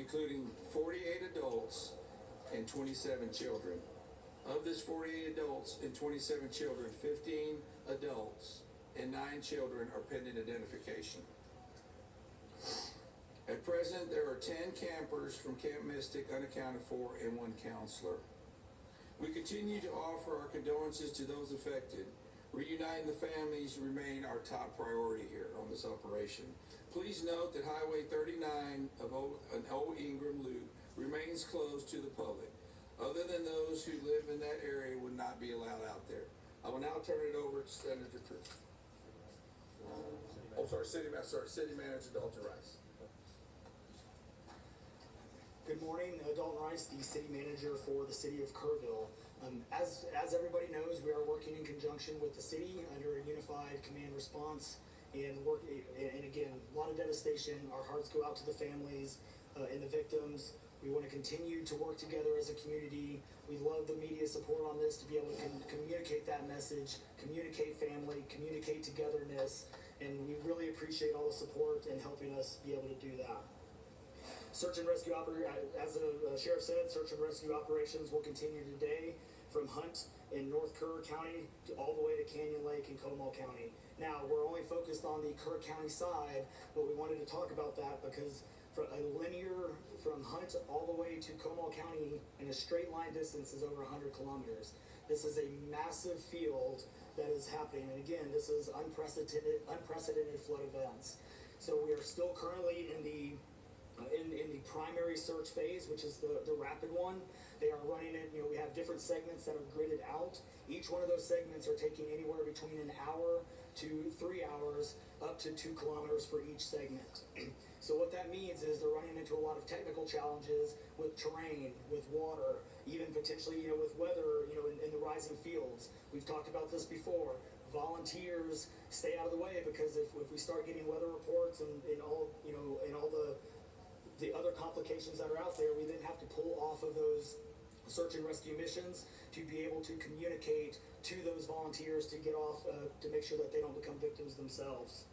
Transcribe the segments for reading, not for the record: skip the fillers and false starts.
including 48 adults and 27 children. Of this 48 adults and 27 children, 15 adults and 9 children are pending identification. At present, there are 10 campers from Camp Mystic unaccounted for and 1 counselor. We continue to offer our condolences to those affected. Reuniting the families remain our top priority here on this operation. Please note that Highway 39 of an Old Ingram loop remains closed to the public. Other than those who live in that area would not be allowed out there. I will now turn it over to Senator Cruz. City Manager Dalton Rice. Good morning, Dalton Rice, the City Manager for the City of Kerrville. As everybody knows, we are working in conjunction with the city under a unified command response and again, a lot of devastation. Our hearts go out to the families and the victims. We want to continue to work together as a community. We love the media support on this to be able to communicate that message, communicate family, communicate togetherness, and we really appreciate all the support and helping us be able to do that. Search and rescue as the sheriff said, search and rescue operations will continue today from Hunt in North Kerr County all the way to Canyon Lake in Comal County. Now, we're only focused on the Kerr County side, but we wanted to talk about that because from a linear from Hunt all the way to Comal County in a straight line distance is over 100 kilometers. This is a massive field that is happening, and again, this is unprecedented flood events. So we are still currently in the primary search phase, which is the rapid one. They are running it, we have different segments that are gridded out. Each one of those segments are taking anywhere between an hour to 3 hours, up to 2 kilometers for each segment. So what that means is they're running into a lot of technical challenges with terrain, with water, even potentially, with weather, in the rising fields. We've talked about this before. Volunteers stay out of the way because if we start getting weather reports and all the other complications that are out there, we then have to pull off of those search and rescue missions to be able to communicate to those volunteers to get off, to make sure that they don't become victims themselves.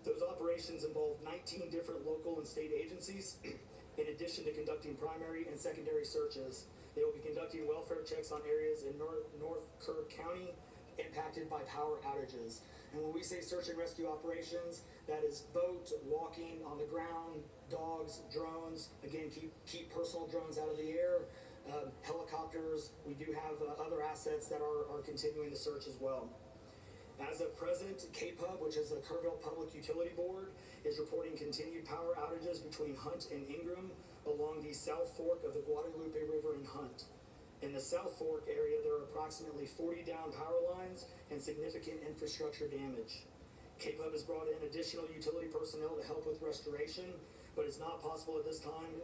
Those operations involve 19 different local and state agencies, in addition to conducting primary and secondary searches. They will be conducting welfare checks on areas in North Kerr County impacted by power outages. And when we say search and rescue operations, that is boat, walking, on the ground, dogs, drones. Again, keep personal drones out of the air. Helicopters. We do have other assets that are continuing the search as well. As of present, KPUB, which is the Kerrville Public Utility Board, is reporting continued power outages between Hunt and Ingram along the South Fork of the Guadalupe River in Hunt. In the South Fork area, there are approximately 40 down power lines and significant infrastructure damage. KPUB has brought in additional utility personnel to help with restoration, but it's not possible at this time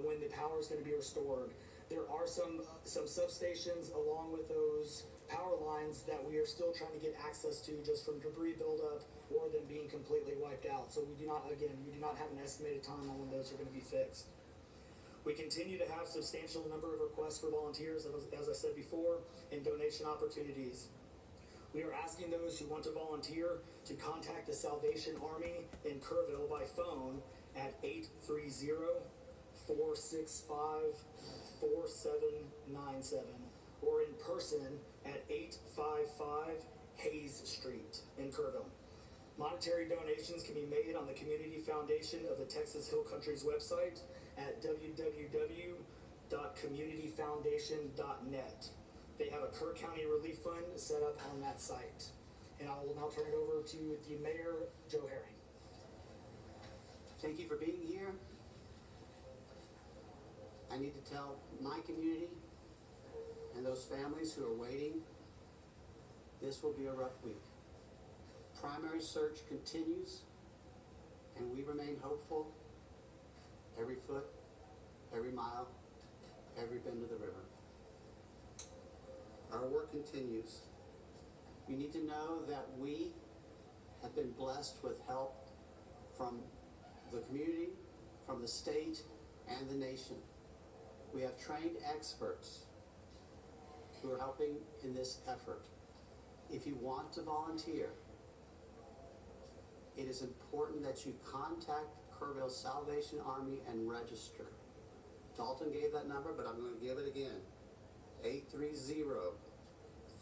when the power is going to be restored. There are some substations along with those power lines that we are still trying to get access to just from debris buildup or them being completely wiped out. So we do not have an estimated time on when those are going to be fixed. We continue to have substantial number of requests for volunteers, as I said before, and donation opportunities. We are asking those who want to volunteer to contact the Salvation Army in Kerrville by phone at 830-465-4797 or in person at 855 Hayes Street in Kerrville. Monetary donations can be made on the Community Foundation of the Texas Hill Country's website at www.communityfoundation.net. They have a Kerr County Relief Fund set up on that site. And I will now turn it over to the Mayor, Joe Herring. Thank you for being here. I need to tell my community and those families who are waiting, this will be a rough week. Primary search continues, and we remain hopeful every foot, every mile, every bend of the river. Our work continues. We need to know that we have been blessed with help from the community, from the state, and the nation. We have trained experts who are helping in this effort. If you want to volunteer, it is important that you contact Kerrville Salvation Army and register. Dalton gave that number, but I'm going to give it again.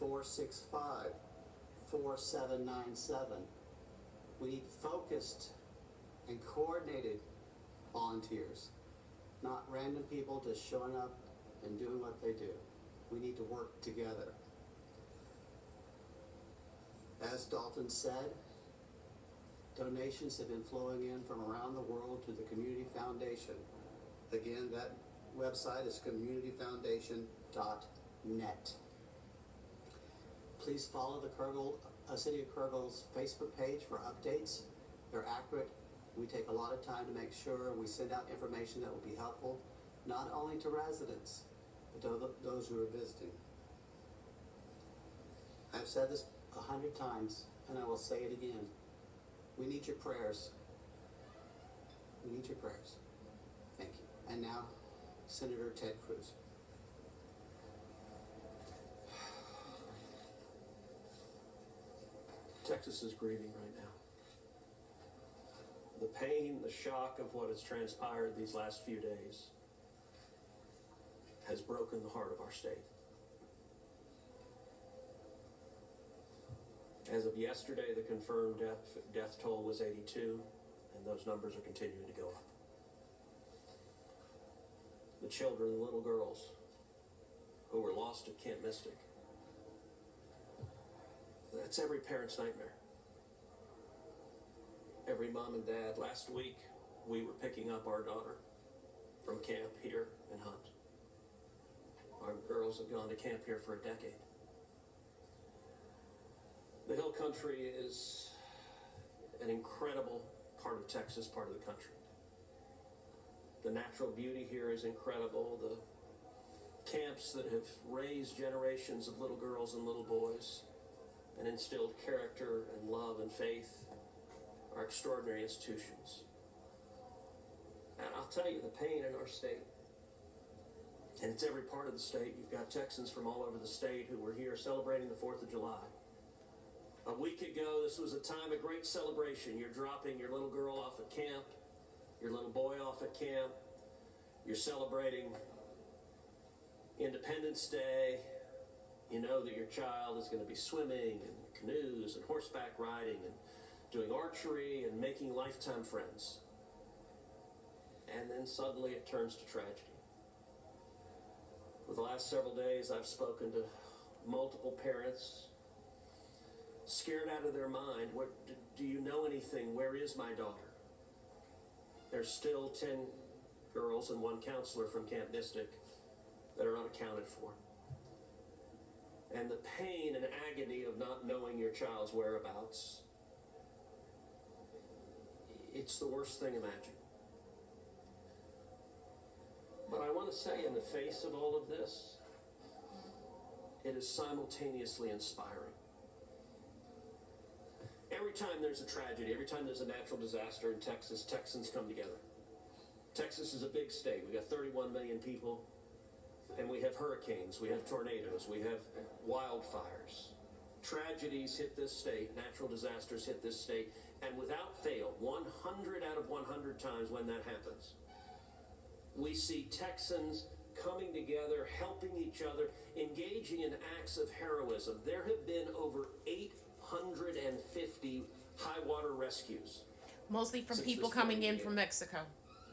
830-465-4797. We need focused and coordinated volunteers, not random people just showing up and doing what they do. We need to work together. As Dalton said, donations have been flowing in from around the world to the Community Foundation. Again, that website is communityfoundation.net. Please follow the City of Kerrville's Facebook page for updates. They're accurate. We take a lot of time to make sure we send out information that will be helpful, not only to residents, but to those who are visiting. I've said this 100 times, and I will say it again. We need your prayers. We need your prayers. Thank you. And now, Senator Ted Cruz. Texas is grieving right now. The pain, the shock of what has transpired these last few days has broken the heart of our state. As of yesterday, the confirmed death toll was 82, and those numbers are continuing to go up. The children, the little girls who were lost at Camp Mystic, that's every parent's nightmare. Every mom and dad. Last week, we were picking up our daughter from camp here in Hunt. Our girls have gone to camp here for a decade. The Hill Country is an incredible part of Texas, part of the country. The natural beauty here is incredible. The camps that have raised generations of little girls and little boys and instilled character and love and faith are extraordinary institutions. And I'll tell you, the pain in our state, and it's every part of the state. You've got Texans from all over the state who were here celebrating the 4th of July. A week ago, this was a time of great celebration. You're dropping your little girl off at camp, your little boy off at camp. You're celebrating Independence Day. You know that your child is going to be swimming and canoes and horseback riding and doing archery and making lifetime friends. And then suddenly it turns to tragedy. For the last several days, I've spoken to multiple parents, scared out of their mind. Do you know anything? Where is my daughter? There's still 10 girls and 1 counselor from Camp Mystic that are unaccounted for. And the pain and agony of not knowing your child's whereabouts, it's the worst thing imagined. But I want to say, in the face of all of this, it is simultaneously inspiring. Every time there's a tragedy, every time there's a natural disaster in Texas, Texans come together. Texas is a big state. We got 31 million people, and we have hurricanes, we have tornadoes, we have wildfires. Tragedies hit this state, natural disasters hit this state, and without fail, 100 out of 100 times when that happens, we see Texans coming together, helping each other, engaging in acts of heroism. There have been over 850 high water rescues. Mostly from Since people this coming in began. from Mexico.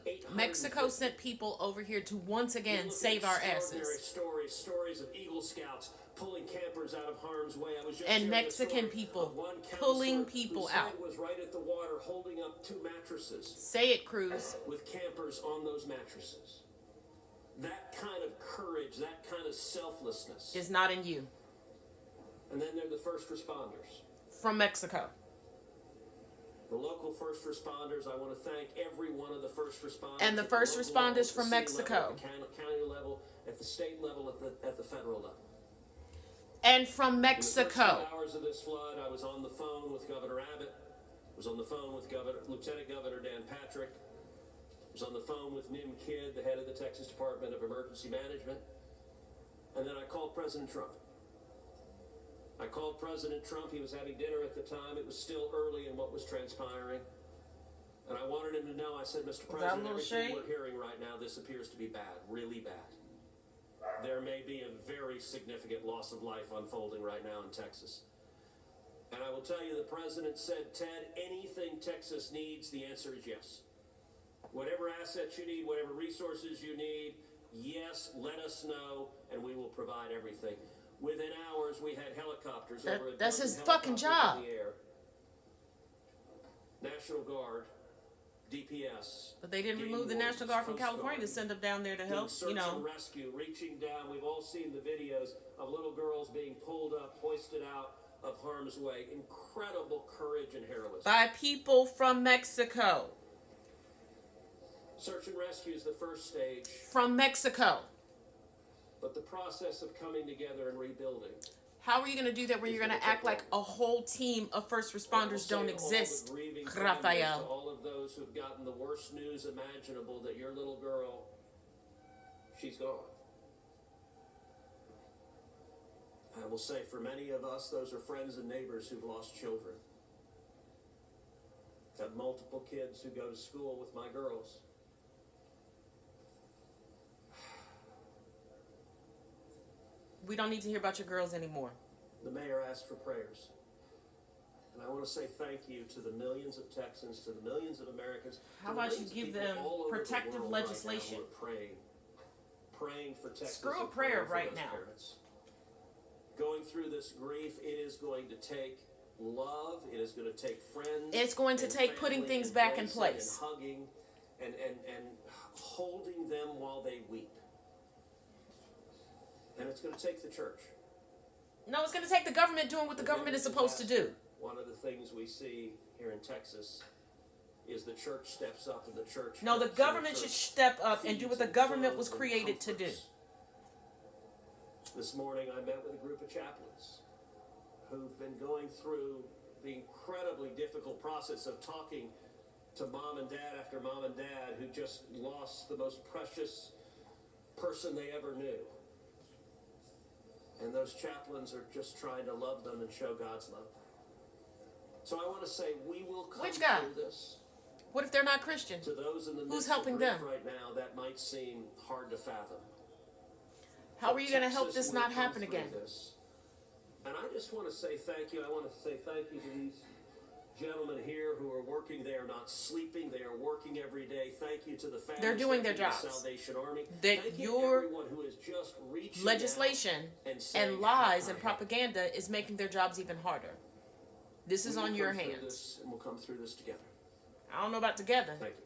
850. Mexico sent people over here to once You again look at save our extraordinary asses. stories of Eagle Scouts pulling campers out of harm's way. I was just And sharing the Mexican story people of one pulling counselor people whose head out. was right at the water, holding up 2 mattresses Say it, Cruz. with campers on those mattresses. That kind of courage, that kind of selflessness. Is not in you. And then there are the first responders. From Mexico. The local first responders, I want to thank every one of the first responders. And the at first local responders level, at the from city Mexico. level, at the county level, at the state level, at the federal level. And from In the first Mexico. 2 hours of this flood, I was on the phone with Governor Abbott. I was on the phone with Lieutenant Governor Dan Patrick. I was on the phone with Nim Kidd, the head of the Texas Department of Emergency Management. And then I called President Trump. I called President Trump. He was having dinner at the time. It was still early in what was transpiring. And I wanted him to know, I said, Mr. that a President, little everything shade? we're hearing right now, this appears to be bad, really bad. There may be a very significant loss of life unfolding right now in Texas. And I will tell you, the president said, Ted, anything Texas needs, the answer is yes. Whatever assets you need, whatever resources you need, yes, let us know, and we will provide everything. Within hours, we had helicopters. Over a That's dozen his fucking helicopters job. in the air. National Guard, DPS. But they didn't game remove the wardens, National Guard from Coast California to Guard, send them down there to doing help, search you know. and rescue, reaching down. We've all seen the videos of little girls being pulled up, hoisted out of harm's way. Incredible courage and heroism. By people from Mexico. Search and rescue is the first stage, From Mexico. but the process of coming together and rebuilding. How are you going to do that where you're going to act like a whole team of first responders don't exist, To Rafael? all of those who've gotten the worst news imaginable that your little girl, she's gone. I will say for many of us, those are friends and neighbors who've lost children. I've had multiple kids who go to school with my girls. We don't need to hear about your girls anymore. The mayor asked for prayers. And I want to say thank you to the millions of Texans, to the millions of Americans. How to the about you millions of give people them all over the protective world right now legislation? who are praying for Texas. Screw a and prayer praying for right those now. parents. Going through this grief, it is going to take love. It is going to take friends. It's going to and take putting family things back in embracing place. and hugging and holding them while they weep. And it's going to take the church. No, it's going to take the government doing what the government is supposed to do. One of the things we see here in Texas is the church steps up and the church. No, the helps, and government church should step up and do what the feeds government was clothes and created to do. comforts. This morning I met with a group of chaplains who've been going through the incredibly difficult process of talking to mom and dad after mom and dad who just lost the most precious person they ever knew. And those chaplains are just trying to love them and show God's love. So I want to say we will come Which God? through this. What if they're not Christian? To those in the Who's midst helping of grief them? right now, that might seem hard to fathom. How are you going to help Texas this will not come happen through again? this. And I just want to say thank you. I want to say thank you to these gentlemen here who are working. They are not sleeping. They are working every day. Thank you to the families. They're doing Thank their you to the jobs. Salvation Army. That Thank you to your everyone who is just reaching legislation out and, saying, and lies "How and can I help?" propaganda is making their jobs even harder. This is We will on your come through hands. this, and we'll come through this together. I don't know about together. Thank you.